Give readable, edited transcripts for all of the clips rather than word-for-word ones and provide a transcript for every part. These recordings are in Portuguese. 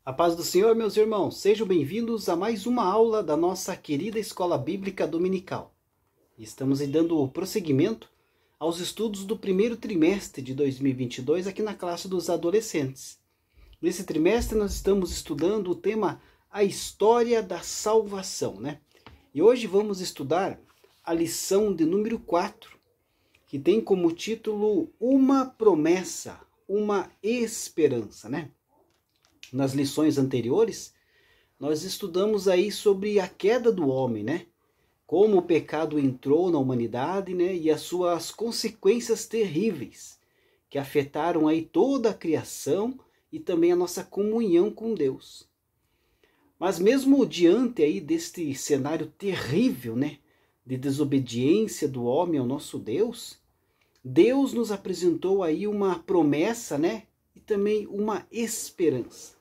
A paz do Senhor, meus irmãos, sejam bem-vindos a mais uma aula da nossa querida Escola Bíblica Dominical. Estamos aí dando prosseguimento aos estudos do primeiro trimestre de 2022 aqui na classe dos adolescentes. Nesse trimestre nós estamos estudando o tema A História da Salvação, né? E hoje vamos estudar a lição de número 4, que tem como título Uma Promessa, uma Esperança, né? Nas lições anteriores, nós estudamos aí sobre a queda do homem, né? Como o pecado entrou na humanidade, né? E as suas consequências terríveis, que afetaram aí toda a criação e também a nossa comunhão com Deus. Mas mesmo diante aí deste cenário terrível, né? De desobediência do homem ao nosso Deus, Deus nos apresentou aí uma promessa, né? E também uma esperança.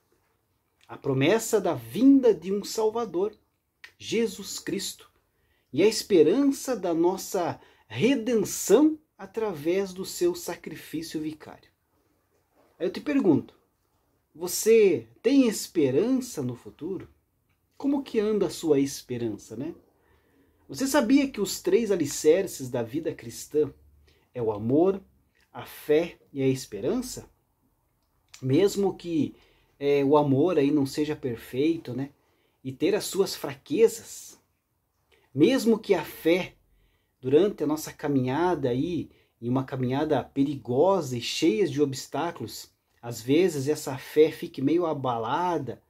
A promessa da vinda de um Salvador, Jesus Cristo, e a esperança da nossa redenção através do seu sacrifício vicário. Aí eu te pergunto, você tem esperança no futuro? Como que anda a sua esperança, né? Você sabia que os 3 alicerces da vida cristã é o amor, a fé e a esperança? Mesmo que o amor aí não seja perfeito, né? E ter as suas fraquezas, mesmo que a fé, durante a nossa caminhada aí, em uma caminhada perigosa e cheia de obstáculos, às vezes essa fé fique meio abalada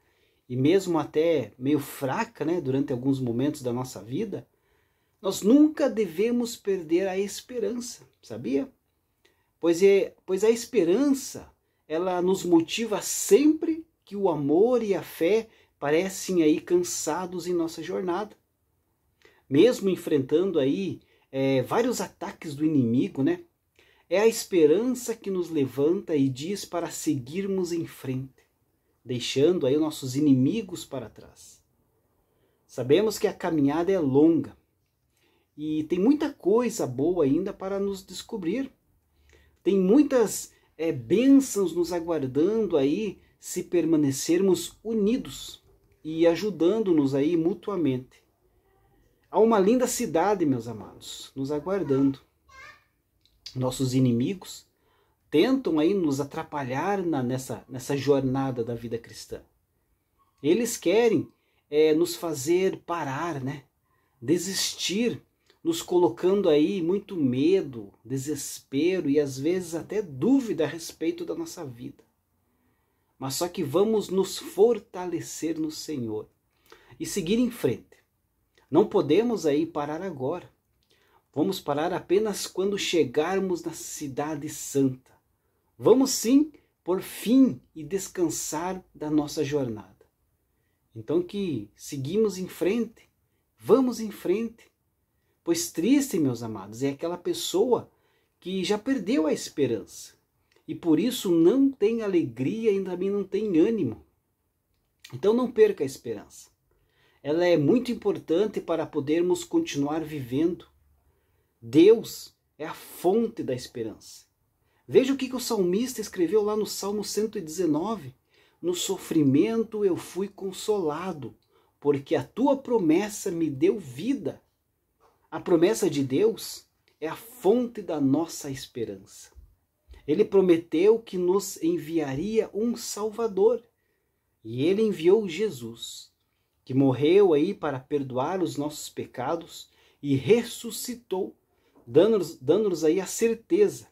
e mesmo até meio fraca, né? Durante alguns momentos da nossa vida, nós nunca devemos perder a esperança, sabia? Pois a esperança, ela nos motiva sempre que o amor e a fé parecem aí cansados em nossa jornada. Mesmo enfrentando aí vários ataques do inimigo, né? É a esperança que nos levanta e diz para seguirmos em frente, deixando aí nossos inimigos para trás. Sabemos que a caminhada é longa e tem muita coisa boa ainda para nos descobrir. Tem muitas bênçãos nos aguardando aí se permanecermos unidos e ajudando-nos aí mutuamente. Há uma linda cidade, meus amados, nos aguardando. Nossos inimigos tentam aí nos atrapalhar nessa jornada da vida cristã. Eles querem nos fazer parar, né? Desistir, nos colocando aí muito medo, desespero e às vezes até dúvida a respeito da nossa vida. Mas só que vamos nos fortalecer no Senhor e seguir em frente. Não podemos aí parar agora. Vamos parar apenas quando chegarmos na cidade santa. Vamos sim por fim e descansar da nossa jornada. Então que seguimos em frente, vamos em frente. Pois triste, meus amados, é aquela pessoa que já perdeu a esperança e por isso não tem alegria e também não tem ânimo. Então não perca a esperança. Ela é muito importante para podermos continuar vivendo. Deus é a fonte da esperança. Veja o que o salmista escreveu lá no Salmo 119. No sofrimento eu fui consolado, porque a tua promessa me deu vida. A promessa de Deus é a fonte da nossa esperança. Ele prometeu que nos enviaria um Salvador. E ele enviou Jesus, que morreu aí para perdoar os nossos pecados e ressuscitou, dando-nos aí a certeza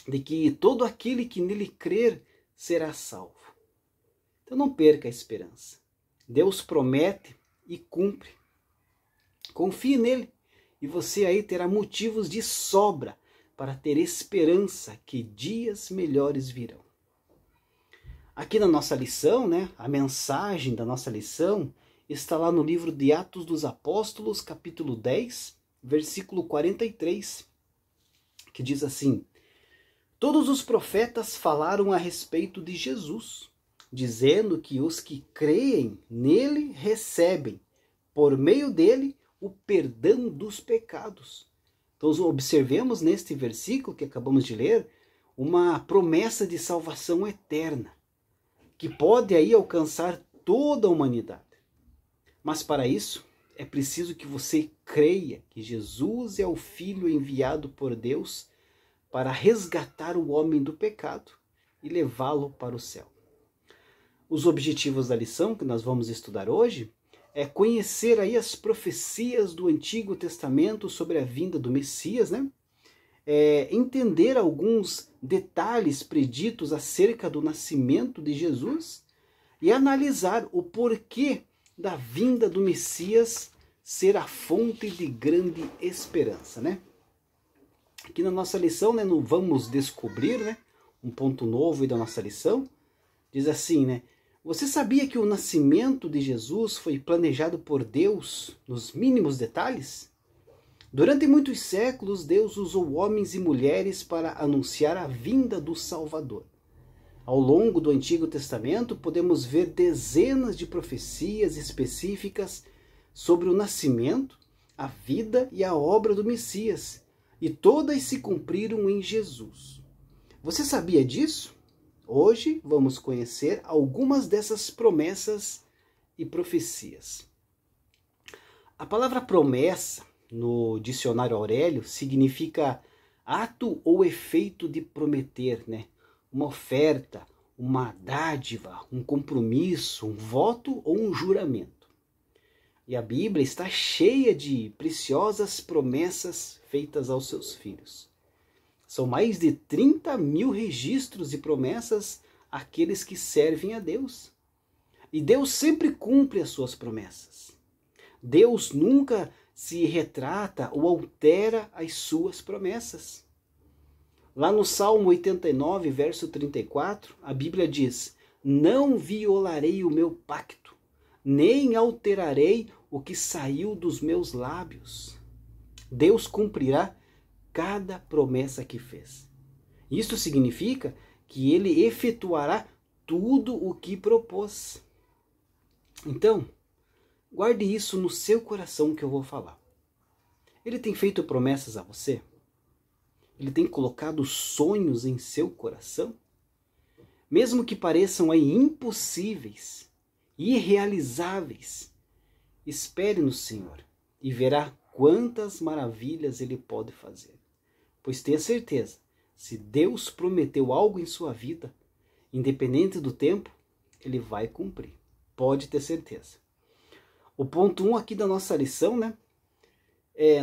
de que todo aquele que nele crer será salvo. Então não perca a esperança. Deus promete e cumpre. Confie nele. E você aí terá motivos de sobra para ter esperança que dias melhores virão. Aqui na nossa lição, né, a mensagem da nossa lição está lá no livro de Atos dos Apóstolos, capítulo 10, versículo 43, que diz assim: Todos os profetas falaram a respeito de Jesus, dizendo que os que creem nele recebem, por meio dele, o perdão dos pecados. Então observemos neste versículo que acabamos de ler, uma promessa de salvação eterna, que pode aí alcançar toda a humanidade. Mas para isso, é preciso que você creia que Jesus é o Filho enviado por Deus para resgatar o homem do pecado e levá-lo para o céu. Os objetivos da lição que nós vamos estudar hoje é conhecer aí as profecias do Antigo Testamento sobre a vinda do Messias, né? Entender alguns detalhes preditos acerca do nascimento de Jesus e analisar o porquê da vinda do Messias ser a fonte de grande esperança, né? Aqui na nossa lição, né, no Vamos Descobrir, né, um ponto novo aí da nossa lição, diz assim, né? Você sabia que o nascimento de Jesus foi planejado por Deus nos mínimos detalhes? Durante muitos séculos, Deus usou homens e mulheres para anunciar a vinda do Salvador. Ao longo do Antigo Testamento, podemos ver dezenas de profecias específicas sobre o nascimento, a vida e a obra do Messias, e todas se cumpriram em Jesus. Você sabia disso? Hoje vamos conhecer algumas dessas promessas e profecias. A palavra promessa, no dicionário Aurélio, significa ato ou efeito de prometer, né? Uma oferta, uma dádiva, um compromisso, um voto ou um juramento. E a Bíblia está cheia de preciosas promessas feitas aos seus filhos. São mais de 30.000 registros de promessas àqueles que servem a Deus. E Deus sempre cumpre as suas promessas. Deus nunca se retrata ou altera as suas promessas. Lá no Salmo 89, verso 34, a Bíblia diz: não violarei o meu pacto, nem alterarei o que saiu dos meus lábios. Deus cumprirá cada promessa que fez. Isso significa que ele efetuará tudo o que propôs. Então, guarde isso no seu coração que eu vou falar. Ele tem feito promessas a você? Ele tem colocado sonhos em seu coração? Mesmo que pareçam aí impossíveis, irrealizáveis, espere no Senhor e verá quantas maravilhas Ele pode fazer. Pois tenha certeza, se Deus prometeu algo em sua vida, independente do tempo, Ele vai cumprir. Pode ter certeza. O ponto 1 aqui da nossa lição, né?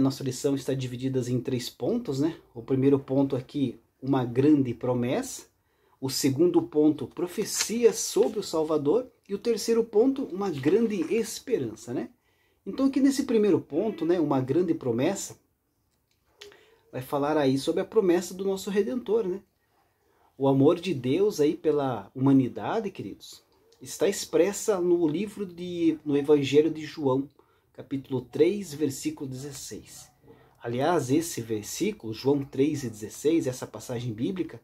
Nossa lição está dividida em 3 pontos, né? O primeiro ponto aqui, uma grande promessa. O segundo ponto, profecias sobre o Salvador. E o terceiro ponto, uma grande esperança, né? Então aqui nesse primeiro ponto, né, uma grande promessa, vai falar aí sobre a promessa do nosso Redentor, né? O amor de Deus aí pela humanidade, queridos, está expressa no Evangelho de João, capítulo 3, versículo 16. Aliás, esse versículo, João 3:16, essa passagem bíblica,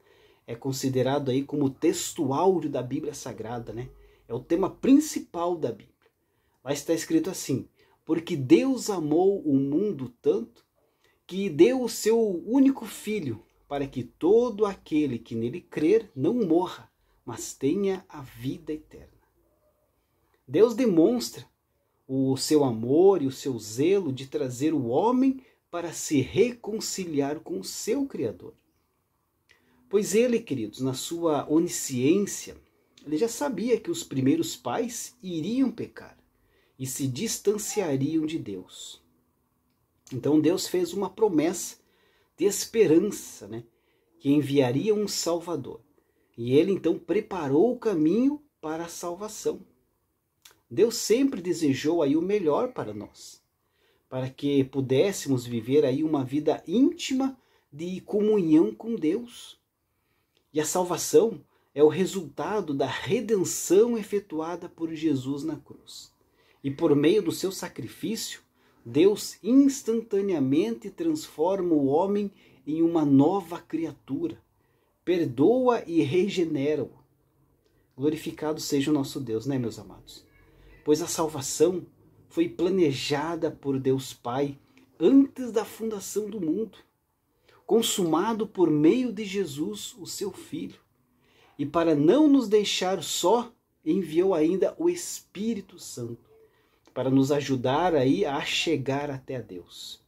é considerado aí como o texto áureo da Bíblia Sagrada, né? É o tema principal da Bíblia. Lá está escrito assim: porque Deus amou o mundo tanto que deu o seu único Filho, para que todo aquele que nele crer não morra, mas tenha a vida eterna. Deus demonstra o seu amor e o seu zelo de trazer o homem para se reconciliar com o seu Criador. Pois ele, queridos, na sua onisciência, ele já sabia que os primeiros pais iriam pecar e se distanciariam de Deus. Então Deus fez uma promessa de esperança, né? Que enviaria um Salvador. E ele então preparou o caminho para a salvação. Deus sempre desejou aí o melhor para nós, para que pudéssemos viver aí uma vida íntima de comunhão com Deus. E a salvação é o resultado da redenção efetuada por Jesus na cruz. E por meio do seu sacrifício, Deus instantaneamente transforma o homem em uma nova criatura, perdoa e regenera-o. Glorificado seja o nosso Deus, né, meus amados? Pois a salvação foi planejada por Deus Pai antes da fundação do mundo, consumado por meio de Jesus, o seu Filho. E para não nos deixar só enviou ainda o Espírito Santo para nos ajudar aí a chegar até a Deus.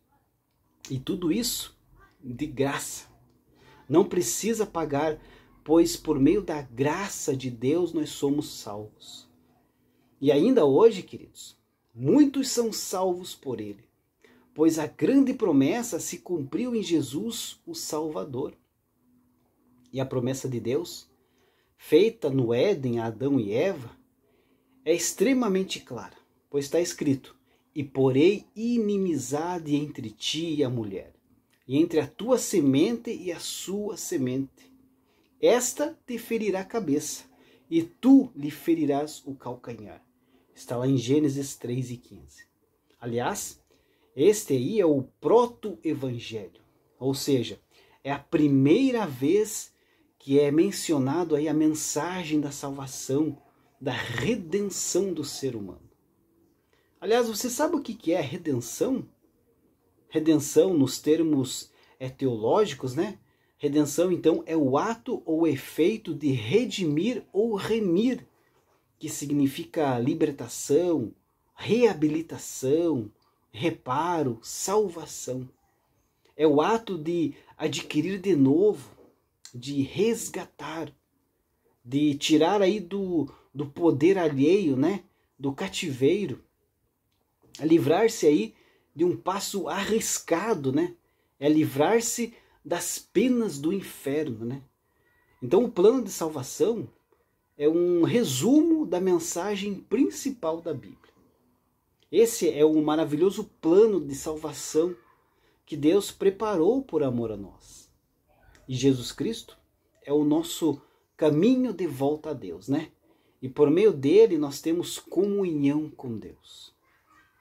E tudo isso de graça. Não precisa pagar, pois por meio da graça de Deus nós somos salvos. E ainda hoje, queridos, muitos são salvos por Ele, pois a grande promessa se cumpriu em Jesus, o Salvador. E a promessa de Deus, feita no Éden a Adão e Eva, é extremamente clara, pois está escrito: e porei inimizade entre ti e a mulher, e entre a tua semente e a sua semente. Esta te ferirá a cabeça, e tu lhe ferirás o calcanhar. Está lá em Gênesis 3:15. Aliás, este aí é o proto-evangelho, ou seja, é a primeira vez que é mencionado aí a mensagem da salvação, da redenção do ser humano. Aliás, você sabe o que é redenção? Redenção, nos termos teológicos, né? Redenção, então, é o ato ou efeito de redimir ou remir, que significa libertação, reabilitação, reparo, salvação. É o ato de adquirir de novo, de resgatar, de tirar aí do poder alheio, né? Do cativeiro, livrar-se aí de um passo arriscado, né? É livrar-se das penas do inferno, né? Então o plano de salvação é um resumo da mensagem principal da Bíblia. Esse é um maravilhoso plano de salvação que Deus preparou por amor a nós. E Jesus Cristo é o nosso caminho de volta a Deus, né? E por meio dele nós temos comunhão com Deus.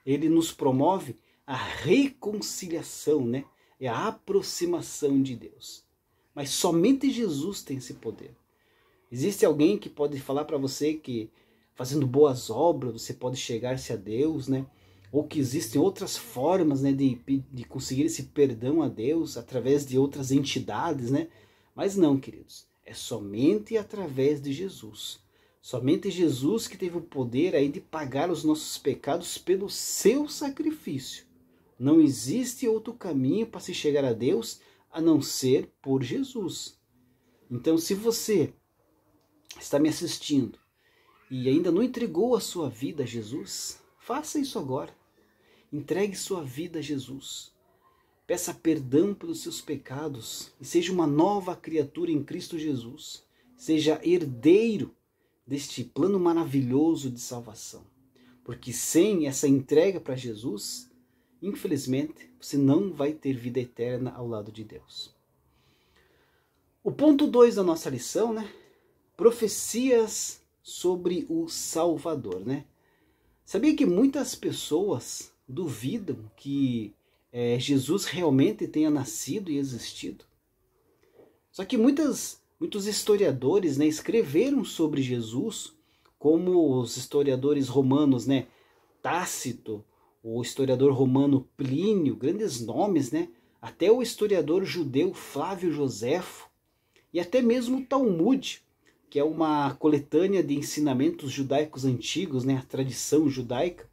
Ele nos promove a reconciliação, né? É a aproximação de Deus. Mas somente Jesus tem esse poder. Existe alguém que pode falar para você que fazendo boas obras você pode chegar-se a Deus, né? Ou que existem outras formas, né, de conseguir esse perdão a Deus através de outras entidades, né? Mas não, queridos, é somente através de Jesus. Somente Jesus que teve o poder aí de pagar os nossos pecados pelo seu sacrifício. Não existe outro caminho para se chegar a Deus a não ser por Jesus. Então, se você está me assistindo e ainda não entregou a sua vida a Jesus, faça isso agora. Entregue sua vida a Jesus. Peça perdão pelos seus pecados e seja uma nova criatura em Cristo Jesus. Seja herdeiro deste plano maravilhoso de salvação. Porque sem essa entrega para Jesus, infelizmente, você não vai ter vida eterna ao lado de Deus. O ponto 2 da nossa lição, né? Profecias sobre o Salvador, né? Sabia que muitas pessoas duvidam que Jesus realmente tenha nascido e existido? Só que muitos historiadores, né, escreveram sobre Jesus, como os historiadores romanos, né, Tácito, o historiador romano Plínio, grandes nomes, né, até o historiador judeu Flávio Joséfo, e até mesmo o Talmud, que é uma coletânea de ensinamentos judaicos antigos, né, a tradição judaica.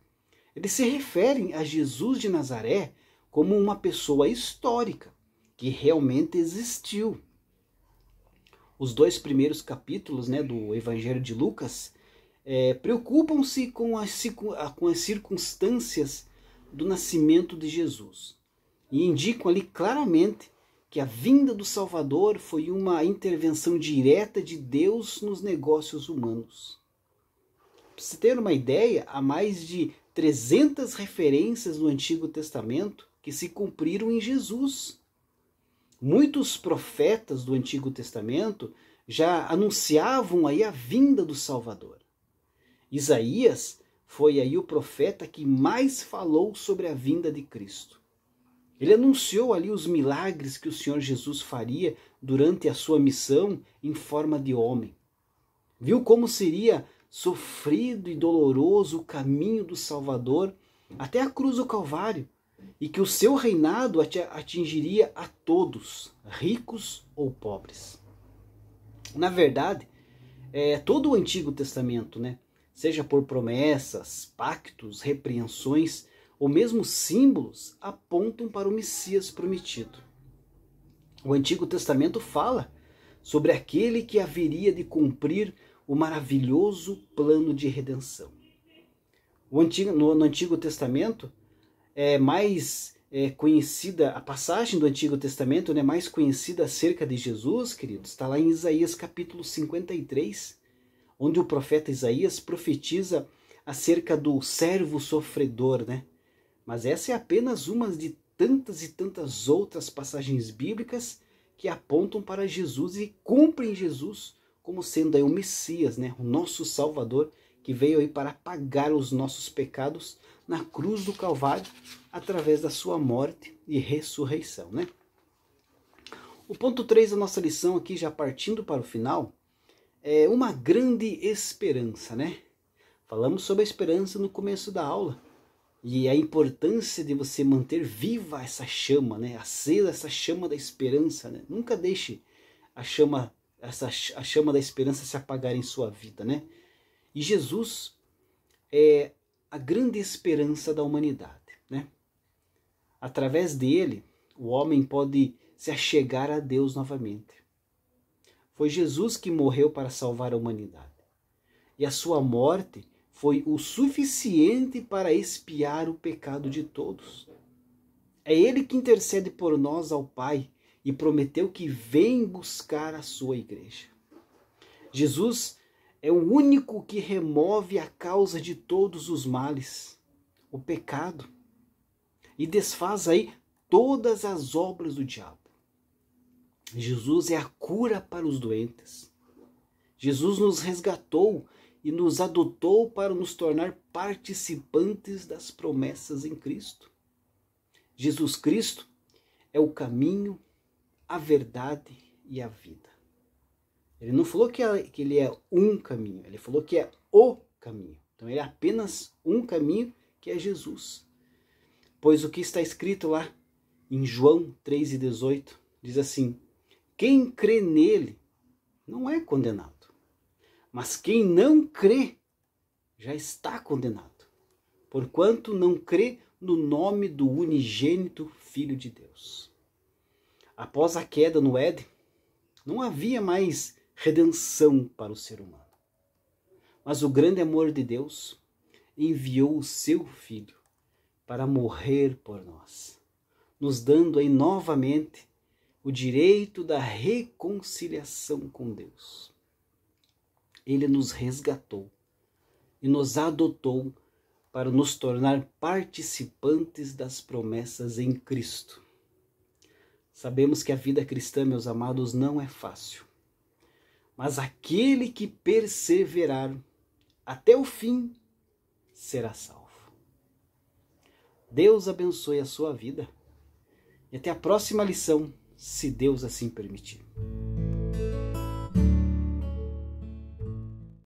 Eles se referem a Jesus de Nazaré como uma pessoa histórica, que realmente existiu. Os 2 primeiros capítulos, né, do Evangelho de Lucas preocupam-se com as circunstâncias do nascimento de Jesus e indicam ali claramente que a vinda do Salvador foi uma intervenção direta de Deus nos negócios humanos. Para você ter uma ideia, há mais de 300 referências no Antigo Testamento que se cumpriram em Jesus. Muitos profetas do Antigo Testamento já anunciavam aí a vinda do Salvador. Isaías foi aí o profeta que mais falou sobre a vinda de Cristo. Ele anunciou ali os milagres que o Senhor Jesus faria durante a sua missão em forma de homem. Viu como seria sofrido e doloroso o caminho do Salvador até a cruz do Calvário, e que o seu reinado atingiria a todos, ricos ou pobres. Na verdade, todo o Antigo Testamento, né? Seja por promessas, pactos, repreensões ou mesmo símbolos, apontam para o Messias prometido. O Antigo Testamento fala sobre aquele que haveria de cumprir o maravilhoso plano de redenção. No Antigo Testamento é mais conhecida, a passagem do Antigo Testamento, né, mais conhecida acerca de Jesus, queridos, está lá em Isaías capítulo 53, onde o profeta Isaías profetiza acerca do servo sofredor, né? Mas essa é apenas uma de tantas e tantas outras passagens bíblicas que apontam para Jesus e cumprem Jesus como sendo aí o Messias, né? O nosso Salvador, que veio aí para pagar os nossos pecados na cruz do Calvário, através da sua morte e ressurreição, né? O ponto 3 da nossa lição aqui, já partindo para o final, é uma grande esperança, né? Falamos sobre a esperança no começo da aula e a importância de você manter viva essa chama, né? Acesa essa chama da esperança, né? Nunca deixe a chama da esperança se apagar em sua vida, né? E Jesus é a grande esperança da humanidade, né? Através dele, o homem pode se achegar a Deus novamente. Foi Jesus que morreu para salvar a humanidade. E a sua morte foi o suficiente para expiar o pecado de todos. É ele que intercede por nós ao Pai e prometeu que vem buscar a sua igreja. Jesus é o único que remove a causa de todos os males, o pecado, e desfaz aí todas as obras do diabo. Jesus é a cura para os doentes. Jesus nos resgatou e nos adotou para nos tornar participantes das promessas em Cristo. Jesus Cristo é o caminho, a verdade e a vida. Ele não falou que ele é um caminho, ele falou que é o caminho. Então ele é apenas um caminho, que é Jesus. Pois o que está escrito lá em João 3,18 diz assim: quem crê nele não é condenado, mas quem não crê já está condenado, porquanto não crê no nome do unigênito Filho de Deus. Após a queda no Éden, não havia mais redenção para o ser humano. Mas o grande amor de Deus enviou o seu Filho para morrer por nós, nos dando aí novamente o direito da reconciliação com Deus. Ele nos resgatou e nos adotou para nos tornar participantes das promessas em Cristo. Sabemos que a vida cristã, meus amados, não é fácil. Mas aquele que perseverar até o fim será salvo. Deus abençoe a sua vida. E até a próxima lição, se Deus assim permitir.